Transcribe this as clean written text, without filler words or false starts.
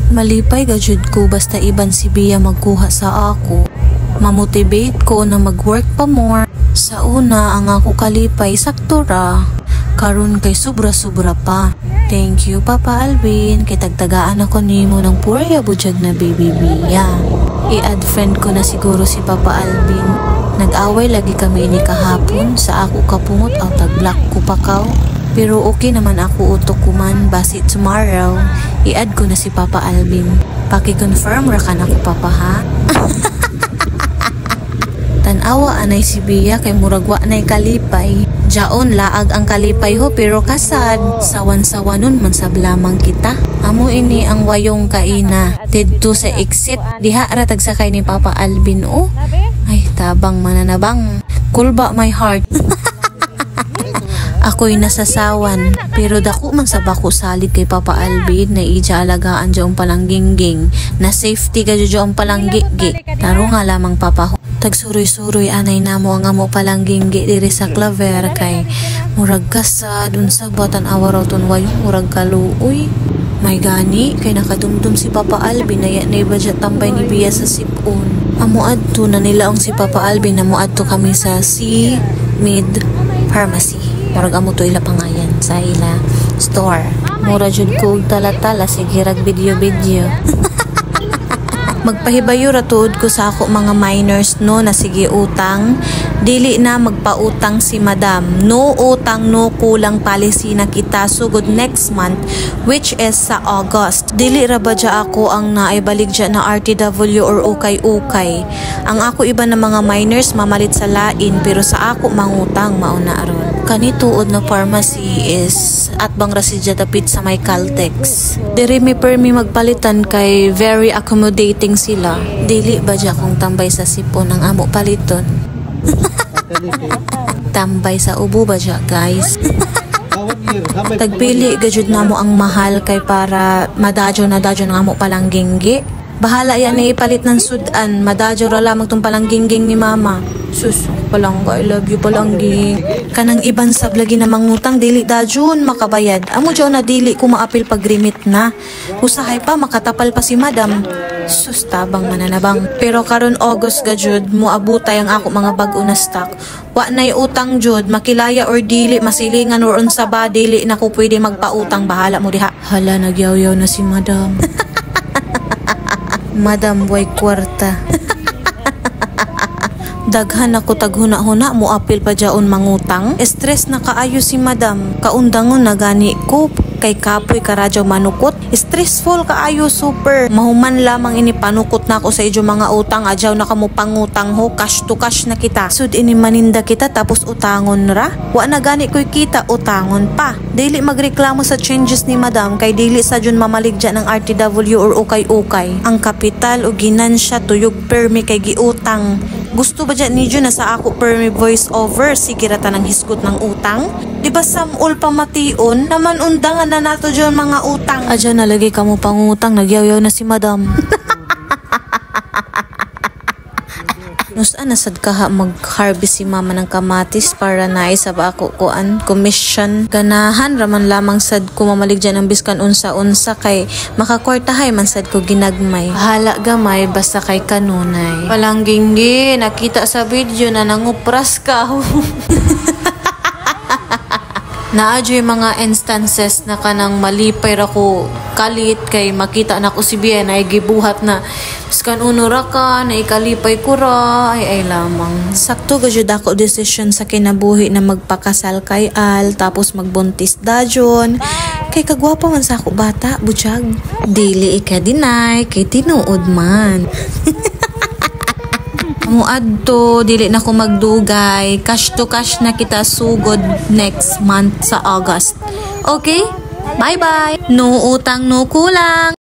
Malipay gajud ko basta iban si Bia magkuha sa ako. Mamotivate ko na mag-work pa more. Sa una ang ako kalipay sakto ra. Karon kay sobra-sobra pa. Thank you Papa Alvin kay tagtagaan ako nimo ng purya budyag na baby Bia. I-add friend ko na siguro si Papa Alvin. Nag-away lagi kami ni kahapon sa ako kapungot o tag-block ko pa kaw. Pero okay naman ako utok kuman basi tomorrow. I-add ko na si Papa Alvin. Paki-confirm ra kan ako Papa ha. Tanawa anay si Bia kay muragwa nay kalipay. Jaon laag ang kalipay ho pero kasad. Sawan-sawanon man sab lamang kita. Amo ini ang wayong kaina. Didto sa exit. Diha ra tagsakay ni Papa Alvin oh. Ay tabang mananabang. Kulba my heart. Ako'y nasasawan, pero dako man sa bako salig kay Papa Alvin na ija alagaan dyan palangging na safety ka dyan palanggigi. Taro nga lamang Papa ho. Tagsuroy-suroy anay namo ang amo palangginggi diri sa Claver kay murag kasad unsa batan awaraw ton wayong murag kaluoy. May gani kay nakadumdum si Papa Alvin na yan na budget tambay ni Bia sa sipon. Amo adto na nilaong si Papa Alvin na mo adto kami sa C-Mid Pharmacy. Murag amo to ila pangayan sa ila store. Mura jud ko tala-tala sige rag video-video. Magpahibayo ra tuod ko sa ako mga minors no na sige utang. Dili na magpautang si Madam. No utang no kulang policy na kita sugod next month which is sa August. Dili ra ba dya ako ang naibalik dya na RTW or ukay-ukay. Ang ako iba na mga minors mamalit sa lain pero sa ako mangutang mauna aron. Kanituod na pharmacy is at bang rasidya tapit sa may Caltex. Diri mi permi magpalitan kay very accommodating sila. Dili ba dya kung tambay sa sipon ang amo paliton? Tambay sa ubo ba dya guys? Tagpili gajud na mo ang mahal kay para madadyo na dadyo ng amo palangginggi. Bahala yan na ipalit ng sudan. Madadyo ra lamang tong palangginging ni mama. Sus, palangga, I love you palangging. Kanang iban sab lagi na mangutang dili dadyon makabayad. Amo dyaw na dili ko maapil pagrimit na. Usahay pa makatapal pa si Madam. Sus, tabang mananabang. Pero karon August gajud mo abutay ang ako mga bag-o na stock. Wa nay utang jud makilaya or dili masilingan or unsa ba dili na ko pwede magpautang bahala mo diha. Hala nagyaw-yaw na si Madam. Madam way kwarta. Daghan ako taghuna-huna mo apil pa dyaon mangutang. Stress na kaayo si Madam. Kaundangon na gani ko kay kapoy karadyaw manukot. Stressful kaayo super. Mahuman lamang ini panukot na ako sa idyo mga utang. Adyaw na kamo pangutang ho. Cash to cash na kita. Sud ini maninda kita tapos utangon ra. Wa na gani ko'y kita utangon pa. Dili magreklamo sa changes ni Madam kay dili sa dyan mamaligya ng RTW or ukay-ukay. Ang kapital o ginansya tuyog permi kay giutang. Gusto ba dyan ni na sa ako permi voice over sigirata ng hisgot ng utang? Diba samul pamation naman undangan na nato dyan mga utang. Adyan nalagay ka mo pangutang nagyaw-yaw na si Madam. Nusaan nasad ka ha mag-harvest si mama ng kamatis para naisab ako kuan commission. Ganahan raman lamang sad ko mamalig dyan ang biskan unsa-unsa kay makakwartahay man sad ko ginagmay. Hala gamay basta kay kanunay. Palangginggi nakita sa video na nangupras ka. Naadyo yung mga instances na kanang malipay ra ko kalit kay makita na ko si Bia na gibuhat na skan unura ka na ikalipay ko ra ay lamang. Sakto gajud ako decision sa kinabuhi na magpakasal kay Al tapos magbuntis dajon kay kagwapo man sa ako bata butyag. Dili ika-deny kay tinuod man. Muadto dili na ko magdugay, cash to cash na kita sugod next month sa August. Okay? Bye bye. No utang no kulang.